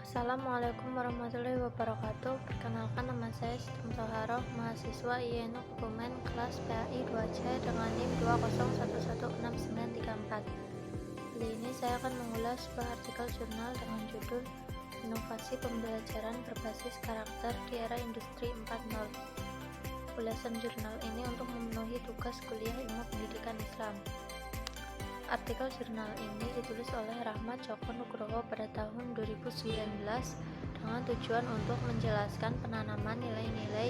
Assalamualaikum warahmatullahi wabarakatuh. Perkenalkan, nama saya Sistem Toharoh, mahasiswa IAIN Kebumen kelas PAI 2C dengan NIM 201116934. Kali ini saya akan mengulas sebuah artikel jurnal dengan judul Inovasi Pembelajaran Berbasis Karakter di Era Industri 4.0. Ulasan jurnal ini untuk memenuhi tugas kuliah Ilmu Pendidikan Islam. Artikel jurnal ini ditulis oleh Rahmat Joko Nugroho pada tahun 2019 dengan tujuan untuk menjelaskan penanaman nilai-nilai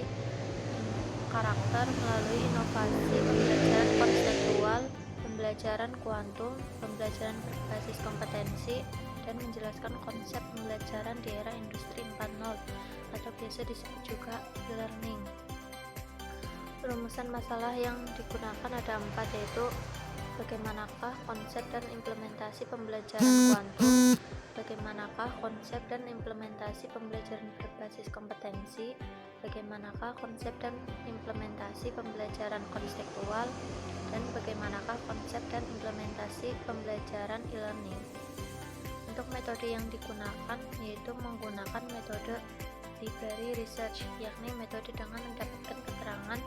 karakter melalui inovasi pembelajaran konseptual, pembelajaran kuantum, pembelajaran berbasis kompetensi, dan menjelaskan konsep pembelajaran di era industri 4.0 atau biasa disebut juga e-learning. Rumusan masalah yang digunakan ada 4, yaitu bagaimanakah konsep dan implementasi pembelajaran kuantum, bagaimanakah konsep dan implementasi pembelajaran berbasis kompetensi, bagaimanakah konsep dan implementasi pembelajaran konseptual, dan bagaimanakah konsep dan implementasi pembelajaran e-learning. Untuk metode yang digunakan yaitu menggunakan metode library research, yakni metode dengan mendapatkan keterangan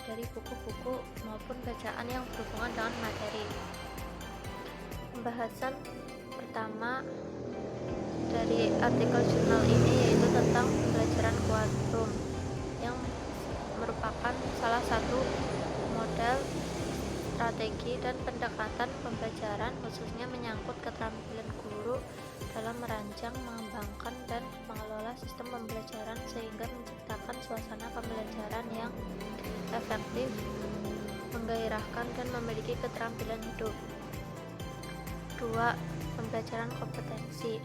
dari buku-buku maupun bacaan yang berhubungan dengan materi. Pembahasan pertama dari artikel jurnal ini yaitu tentang pembelajaran kuantum, yang merupakan salah satu model, strategi, dan pendekatan pembelajaran khususnya menyangkut keterampilan guru dalam merancang, mengembangkan, dan mengelola sistem pembelajaran sehingga menciptakan suasana pembelajaran yang efektif, menggairahkan, dan memiliki keterampilan hidup. 2. Pembelajaran kompetensi.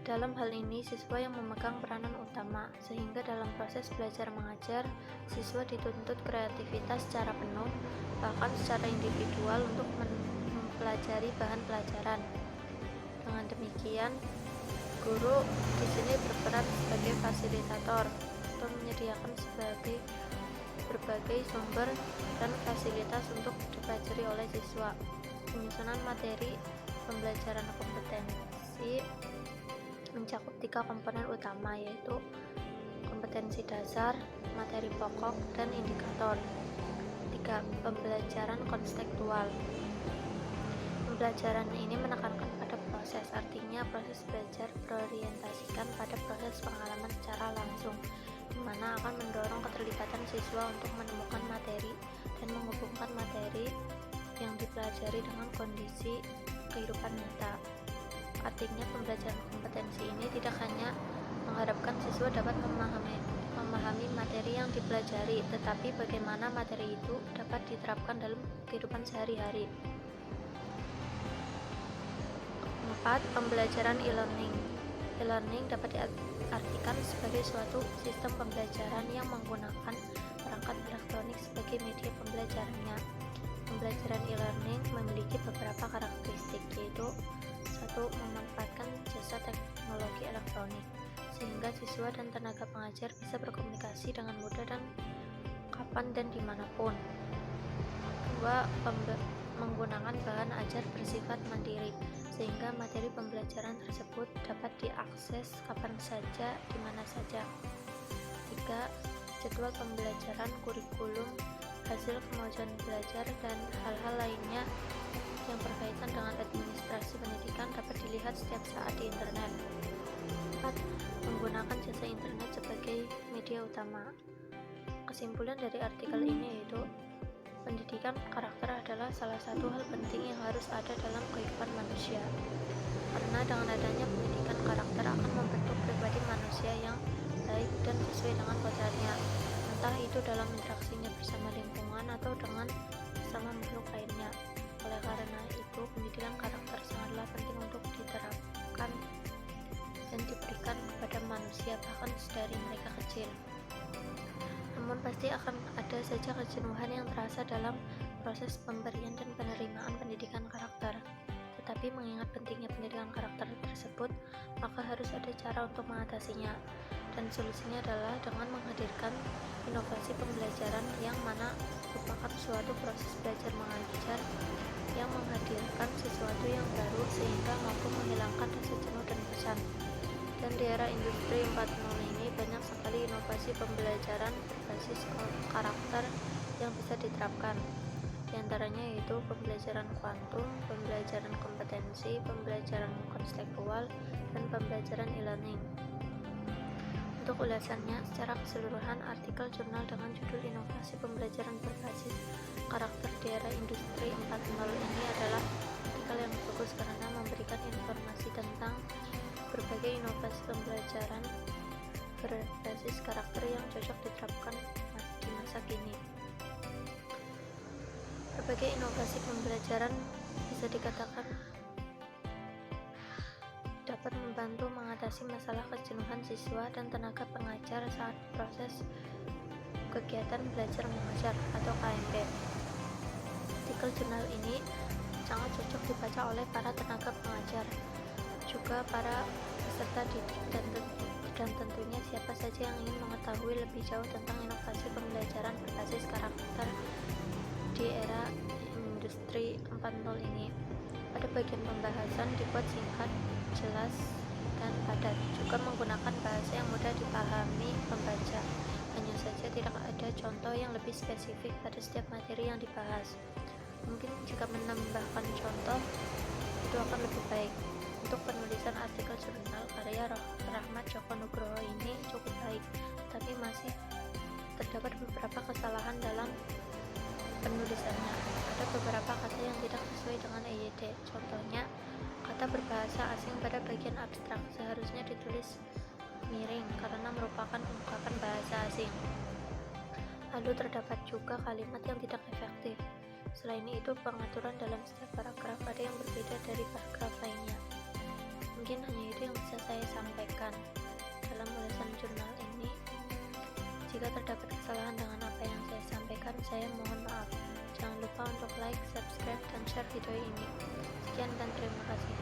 Dalam hal ini, siswa yang memegang peranan utama, sehingga dalam proses belajar mengajar, siswa dituntut kreativitas secara penuh, bahkan secara individual untuk mempelajari bahan pelajaran. Dengan demikian, guru di sini berperan sebagai fasilitator atau menyediakan berbagai sumber dan fasilitas untuk dipelajari oleh siswa. Penyusunan materi pembelajaran kompetensi mencakup 3 komponen utama, yaitu kompetensi dasar, materi pokok, dan indikator. 3. Pembelajaran konseptual. Pembelajaran ini menekankan pada proses, artinya proses belajar berorientasikan pada proses pengalaman secara langsung, di mana akan mendorong keterlibatan siswa untuk menemukan materi dan menghubungkan materi yang dipelajari dengan kondisi kehidupan nyata. Artinya, pembelajaran kompetensi ini tidak hanya mengharapkan siswa dapat memahami materi yang dipelajari, tetapi bagaimana materi itu dapat diterapkan dalam kehidupan sehari-hari. 4. Pembelajaran e-learning. E-learning dapat diartikan sebagai suatu sistem pembelajaran yang menggunakan perangkat elektronik sebagai media pembelajarannya. Pembelajaran e-learning memiliki beberapa karakteristik, yaitu 1. Memanfaatkan jasa teknologi elektronik, sehingga siswa dan tenaga pengajar bisa berkomunikasi dengan mudah dan kapan dan dimanapun. 2. Menggunakan bahan ajar bersifat mandiri, sehingga materi pembelajaran tersebut dapat diakses kapan saja, di mana saja. 3. Jadwal pembelajaran, kurikulum, hasil kemajuan belajar, dan hal-hal lainnya yang berkaitan dengan administrasi pendidikan dapat dilihat setiap saat di internet. 4. Menggunakan jasa internet sebagai media utama. Kesimpulan dari artikel ini yaitu pendidikan karakter adalah salah satu hal penting yang harus ada dalam kehidupan manusia, karena dengan adanya pendidikan karakter akan membentuk pribadi manusia yang baik dan sesuai dengan kodratnya, entah itu dalam interaksinya bersama lingkungan atau dengan sesama makhluk lainnya. Oleh karena itu, pendidikan karakter sangatlah penting untuk diterapkan dan diberikan kepada manusia bahkan sedari mereka kecil. Namun pasti akan ada saja kejenuhan yang terasa dalam proses pemberian dan penerimaan pendidikan karakter. Tetapi mengingat pentingnya pendidikan karakter tersebut, maka harus ada cara untuk mengatasinya. Dan solusinya adalah dengan menghadirkan inovasi pembelajaran yang mana merupakan suatu proses belajar mengajar yang menghadirkan sesuatu yang baru sehingga mampu menghilangkan rasa jenuh dan bosan. Dan di era industri 4.0 ini banyak sekali inovasi pembelajaran berbasis karakter yang bisa diterapkan. Di antaranya yaitu pembelajaran kuantum, pembelajaran kompetensi, pembelajaran konseptual, dan pembelajaran e-learning. Untuk ulasannya secara keseluruhan, artikel jurnal dengan judul Inovasi Pembelajaran Berbasis Karakter di Era Industri 4.0 ini adalah artikel yang bagus karena memberikan informasi tentang berbagai inovasi pembelajaran berbasis karakter yang cocok diterapkan di masa kini. Berbagai inovasi pembelajaran bisa dikatakan dapat membantu mengatasi masalah kejenuhan siswa dan tenaga pengajar saat proses kegiatan belajar mengajar atau KMP. Artikel jurnal ini sangat cocok dibaca oleh para tenaga pengajar, juga para peserta didik dan tentunya siapa saja yang ingin mengetahui lebih jauh tentang inovasi pembelajaran berbasis karakter di era industri 4.0 ini. Pada bagian pembahasan dibuat singkat, jelas, dan padat, juga menggunakan bahasa yang mudah dipahami pembaca. Hanya saja tidak ada contoh yang lebih spesifik pada setiap materi yang dibahas. Mungkin jika menambahkan contoh itu akan lebih baik. Untuk penulisan artikel jurnal karya Rahmat Joko Nugroho ini cukup baik, tapi masih terdapat beberapa kesalahan dalam penulisannya. Ada beberapa kata yang tidak sesuai dengan EYD. Contohnya, kata berbahasa asing pada bagian abstrak seharusnya ditulis miring karena merupakan ungkapan bahasa asing. Lalu terdapat juga kalimat yang tidak efektif. Selain itu, pengaturan dalam setiap paragraf ada yang berbeda dari paragraf lainnya. Mungkin hanya itu yang bisa saya sampaikan dalam ulasan jurnal ini. Jika terdapat kesalahan dengan apa yang saya sampaikan, saya mohon maaf. Jangan lupa untuk like, subscribe, dan share video ini. Sekian dan terima kasih.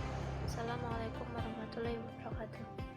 Assalamualaikum warahmatullahi wabarakatuh.